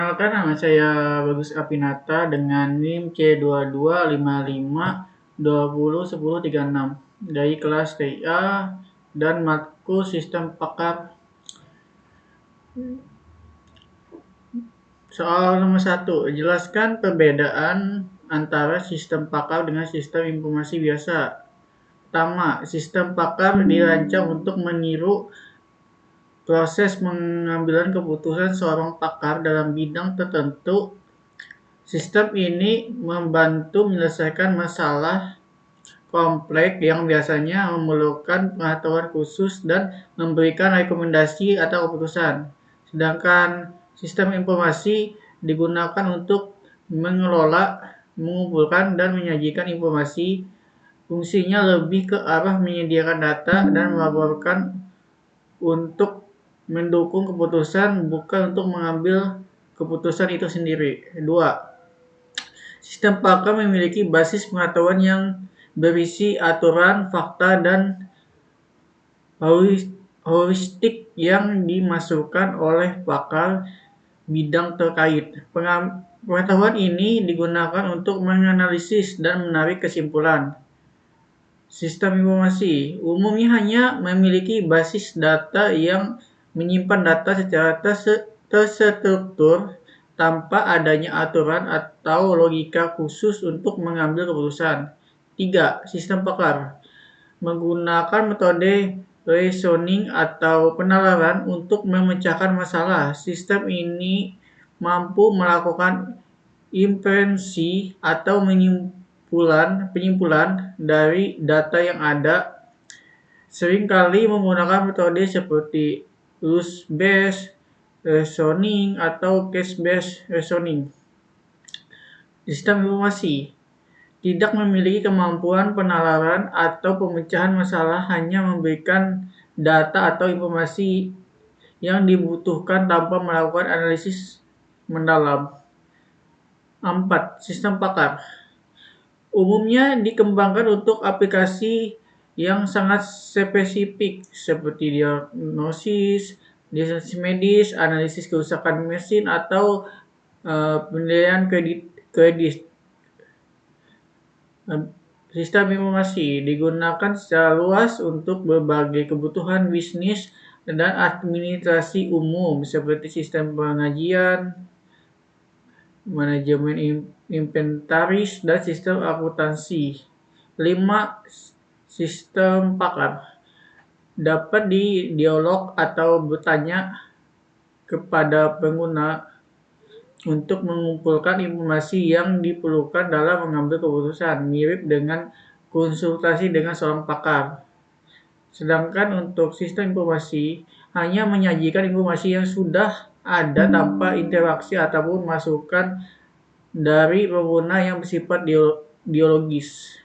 Perkenalkan, nama saya Bagus Apinata dengan NIM C2255201036 dari kelas TIA dan matkul Sistem Pakar. Soal nomor 1, jelaskan perbedaan antara sistem pakar dengan sistem informasi biasa. Pertama, sistem pakar dirancang untuk meniru proses pengambilan keputusan seorang pakar dalam bidang tertentu. Sistem ini membantu menyelesaikan masalah kompleks yang biasanya memerlukan pengetahuan khusus dan memberikan rekomendasi atau keputusan. Sedangkan sistem informasi digunakan untuk mengelola, mengumpulkan, dan menyajikan informasi. Fungsinya lebih ke arah menyediakan data dan melaporkan untuk mendukung keputusan, bukan untuk mengambil keputusan itu sendiri. 2. Sistem pakar memiliki basis pengetahuan yang berisi aturan, fakta, dan heuristik yang dimasukkan oleh pakar bidang terkait. Pengetahuan ini digunakan untuk menganalisis dan menarik kesimpulan. Sistem informasi umumnya hanya memiliki basis data yang menyimpan data secara terstruktur tanpa adanya aturan atau logika khusus untuk mengambil keputusan. 3. Sistem pakar menggunakan metode reasoning atau penalaran untuk memecahkan masalah. Sistem ini mampu melakukan inferensi atau penyimpulan dari data yang ada, seringkali menggunakan metode seperti rules-based reasoning atau case-based reasoning. Sistem informasi tidak memiliki kemampuan penalaran atau pemecahan masalah, hanya memberikan data atau informasi yang dibutuhkan tanpa melakukan analisis mendalam. 4. Sistem pakar umumnya dikembangkan untuk aplikasi yang sangat spesifik seperti diagnosis, diagnosis medis, analisis kerusakan mesin, atau penilaian kredit. Sistem informasi digunakan secara luas untuk berbagai kebutuhan bisnis dan administrasi umum seperti sistem pengajian, manajemen inventaris, dan sistem akuntansi. 5. Sistem pakar dapat dialog atau bertanya kepada pengguna untuk mengumpulkan informasi yang diperlukan dalam mengambil keputusan, mirip dengan konsultasi dengan seorang pakar. Sedangkan untuk sistem informasi hanya menyajikan informasi yang sudah ada tanpa interaksi ataupun masukan dari pengguna yang bersifat dialogis.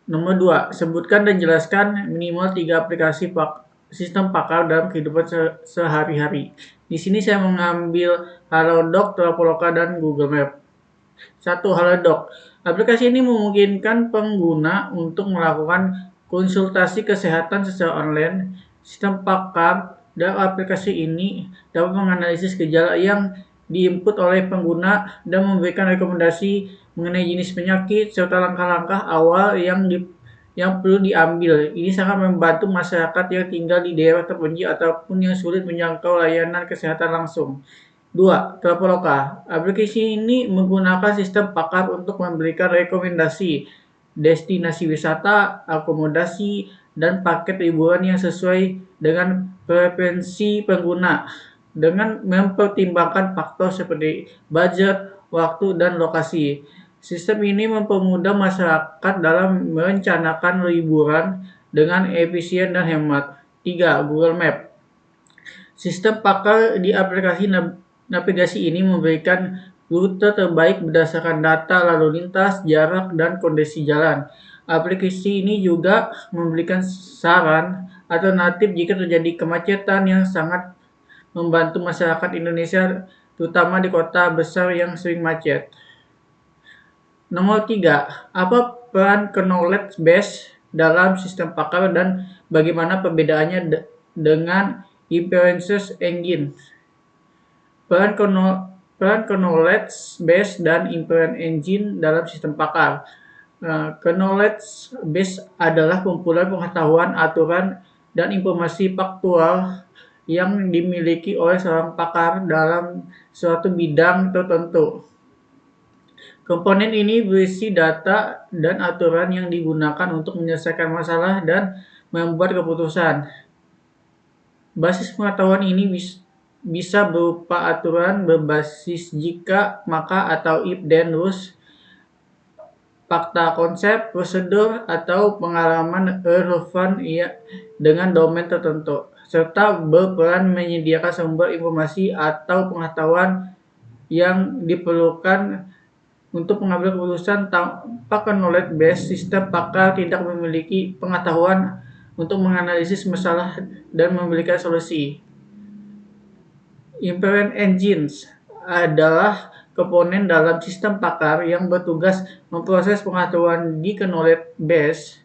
Nomor 2, sebutkan dan jelaskan minimal 3 aplikasi sistem pakar dalam kehidupan sehari-hari. Di sini saya mengambil Halodoc, Traveloka, dan Google Map. 1. Halodoc. Aplikasi ini memungkinkan pengguna untuk melakukan konsultasi kesehatan secara online. Sistem pakar dalam aplikasi ini dapat menganalisis gejala yang diinput oleh pengguna dan memberikan rekomendasi mengenai jenis penyakit serta langkah-langkah awal yang perlu diambil. Ini sangat membantu masyarakat yang tinggal di daerah terpencil ataupun yang sulit menjangkau layanan kesehatan langsung. 2. Traveloka. Aplikasi ini menggunakan sistem pakar untuk memberikan rekomendasi destinasi wisata, akomodasi, dan paket liburan yang sesuai dengan preferensi pengguna dengan mempertimbangkan faktor seperti budget, waktu, dan lokasi. Sistem ini mempermudah masyarakat dalam merencanakan liburan dengan efisien dan hemat. 3. Google Map. Sistem pakar di aplikasi navigasi ini memberikan rute terbaik berdasarkan data lalu lintas, jarak, dan kondisi jalan. Aplikasi ini juga memberikan saran alternatif jika terjadi kemacetan, yang sangat membantu masyarakat Indonesia, terutama di kota besar yang sering macet. Nomor 3, apa peran knowledge base dalam sistem pakar dan bagaimana perbedaannya dengan inference engine? Peran knowledge base dan inference engine dalam sistem pakar. Knowledge base adalah kumpulan pengetahuan, aturan, dan informasi faktual yang dimiliki oleh seorang pakar dalam suatu bidang tertentu. Komponen ini berisi data dan aturan yang digunakan untuk menyelesaikan masalah dan membuat keputusan. Basis pengetahuan ini bisa berupa aturan berbasis jika, maka, atau if then rules, fakta, konsep, prosedur, atau pengalaman relevan dengan domain tertentu, serta berperan menyediakan sumber informasi atau pengetahuan yang diperlukan untuk mengambil keputusan. Tanpa knowledge base, sistem pakar tidak memiliki pengetahuan untuk menganalisis masalah dan memberikan solusi. Inference engines adalah komponen dalam sistem pakar yang bertugas memproses pengetahuan di knowledge base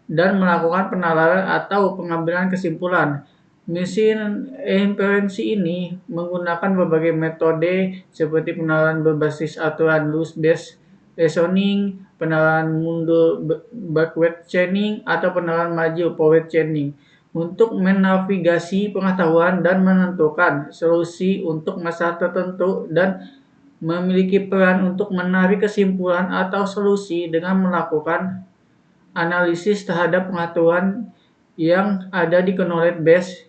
dan melakukan penalaran atau pengambilan kesimpulan. Mesin inferensi ini menggunakan berbagai metode seperti penalaran berbasis aturan rules-based reasoning, penalaran mundur backward chaining, atau penalaran maju forward chaining untuk menavigasi pengetahuan dan menentukan solusi untuk masalah tertentu, dan memiliki peran untuk menarik kesimpulan atau solusi dengan melakukan analisis terhadap pengetahuan yang ada di knowledge base.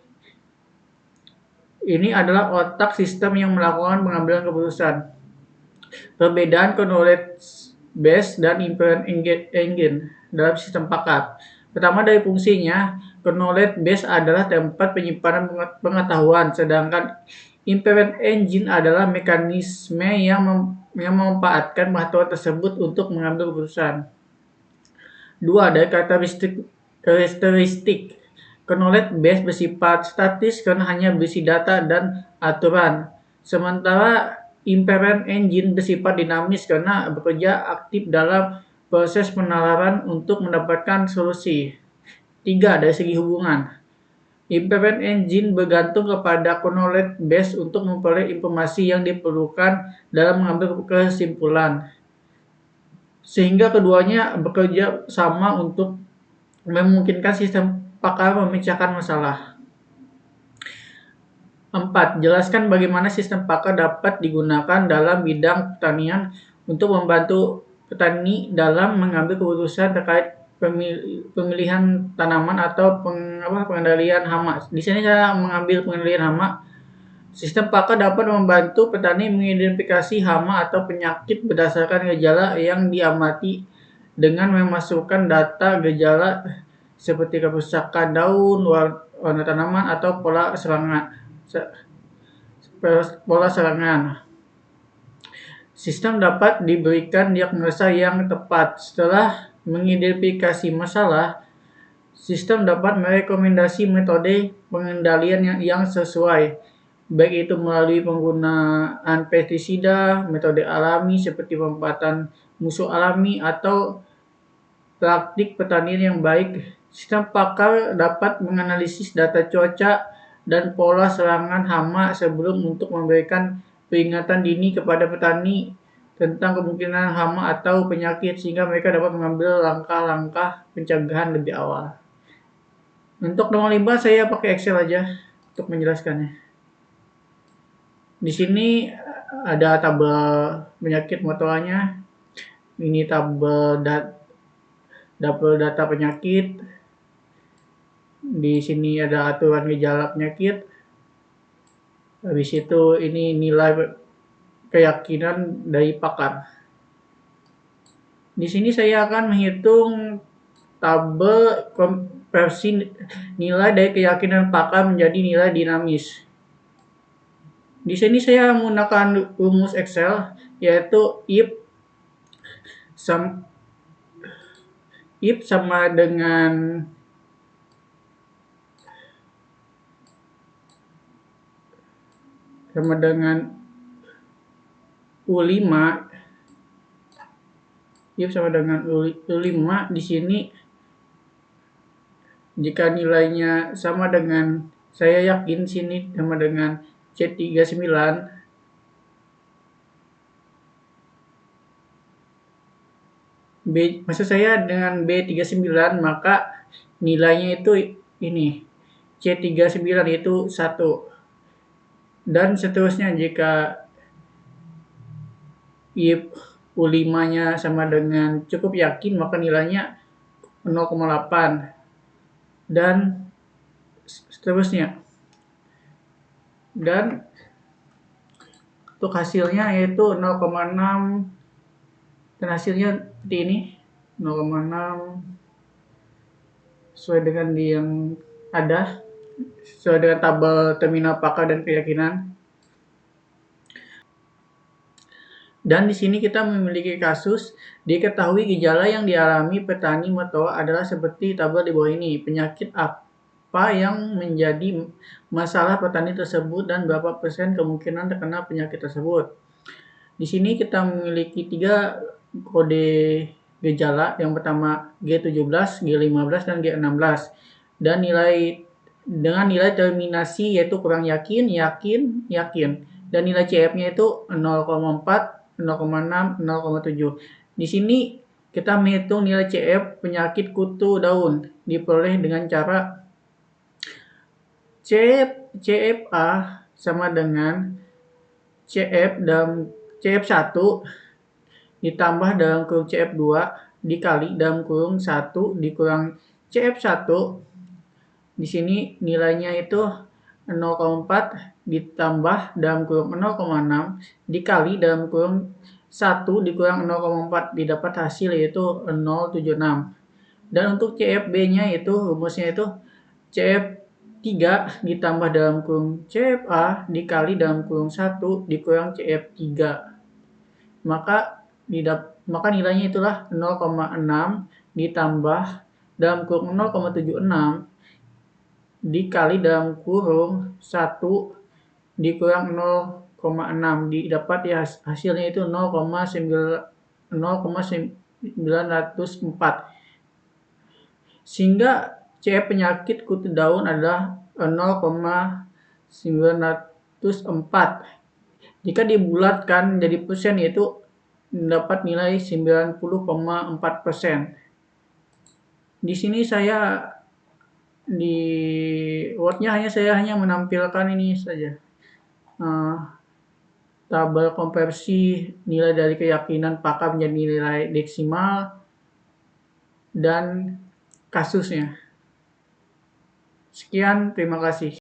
Ini adalah otak sistem yang melakukan pengambilan keputusan. Perbedaan knowledge base dan inference engine dalam sistem pakar. Pertama, dari fungsinya, knowledge base adalah tempat penyimpanan pengetahuan, sedangkan inference engine adalah mekanisme yang memanfaatkan pengetahuan tersebut untuk mengambil keputusan. 2. Dari karakteristik. Knowledge base bersifat statis karena hanya berisi data dan aturan, sementara inference engine bersifat dinamis karena bekerja aktif dalam proses penalaran untuk mendapatkan solusi. 3. Dari segi hubungan. Inference engine bergantung kepada knowledge base untuk memperoleh informasi yang diperlukan dalam mengambil kesimpulan, sehingga keduanya bekerja sama untuk memungkinkan sistem pakar memecahkan masalah. 4. Jelaskan bagaimana sistem pakar dapat digunakan dalam bidang pertanian untuk membantu petani dalam mengambil keputusan terkait pemilihan tanaman atau pengendalian hama. Di sini saya mengambil pengendalian hama. Sistem pakar dapat membantu petani mengidentifikasi hama atau penyakit berdasarkan gejala yang diamati dengan memasukkan data gejala seperti kerusakan daun, warna tanaman, atau pola serangan. Sistem dapat diberikan diagnosa yang tepat. Setelah mengidentifikasi masalah, sistem dapat merekomendasi metode pengendalian yang sesuai, baik itu melalui penggunaan pestisida, metode alami seperti pemanfaatan musuh alami, atau praktik pertanian yang baik. Sistem pakar dapat menganalisis data cuaca dan pola serangan hama sebelum untuk memberikan peringatan dini kepada petani tentang kemungkinan hama atau penyakit, sehingga mereka dapat mengambil langkah-langkah pencegahan lebih awal. Untuk nomor 5 saya pakai Excel aja untuk menjelaskannya. Di sini ada tabel penyakit motoranya. Ini tabel data penyakit. Di sini ada aturan gejala penyakit. Habis itu ini nilai keyakinan dari pakar. Di sini saya akan menghitung tabel konversi nilai dari keyakinan pakar menjadi nilai dinamis. Di sini saya menggunakan rumus Excel, yaitu if sama dengan U5. If sama dengan U5 di sini, jika nilainya sama dengan, saya yakin sini sama dengan C39 maksud saya dengan B39 maka nilainya itu ini C39 itu 1 dan seterusnya jika if U5-nya sama dengan cukup yakin maka nilainya 0,8 dan seterusnya. Dan untuk hasilnya yaitu 0,6 dan hasilnya seperti ini 0,6 sesuai dengan yang ada sesuai dengan tabel terminal pakar dan keyakinan. Dan di sini kita memiliki kasus diketahui gejala yang dialami petani matoa adalah seperti tabel di bawah ini. Penyakit apa yang menjadi masalah petani tersebut dan berapa persen kemungkinan terkena penyakit tersebut. Di sini kita memiliki 3 kode gejala. Yang pertama G17, G15, dan G16. Dan dengan nilai terminasi yaitu kurang yakin, yakin, yakin. Dan nilai CF-nya itu 0,4, 0,6, 0,7. Di sini kita menghitung nilai CF penyakit kutu daun diperoleh dengan cara CFA sama dengan CF1 ditambah dalam kurung CF2 dikali dalam kurung 1 dikurang CF1. Di sini nilainya itu 0,4 ditambah dalam kurung 0,6 dikali dalam kurung 1 dikurang 0,4 didapat hasil yaitu 0,76. Dan untuk CFB-nya itu rumusnya itu CF3 ditambah dalam kurung CFA dikali dalam kurung 1 dikurang CF3. Maka nilainya itulah 0,6 ditambah dalam kurung 0,76 dikali dalam kurung 1 dikurang 0,6 didapat ya hasilnya itu 0,904 sehingga CF penyakit kutu daun adalah 0,904. Jika dibulatkan jadi persen yaitu mendapat nilai 90,4%. Di sini saya di Word-nya saya hanya menampilkan ini saja. Tabel konversi nilai dari keyakinan pakar menjadi nilai deksimal dan kasusnya. Sekian, terima kasih.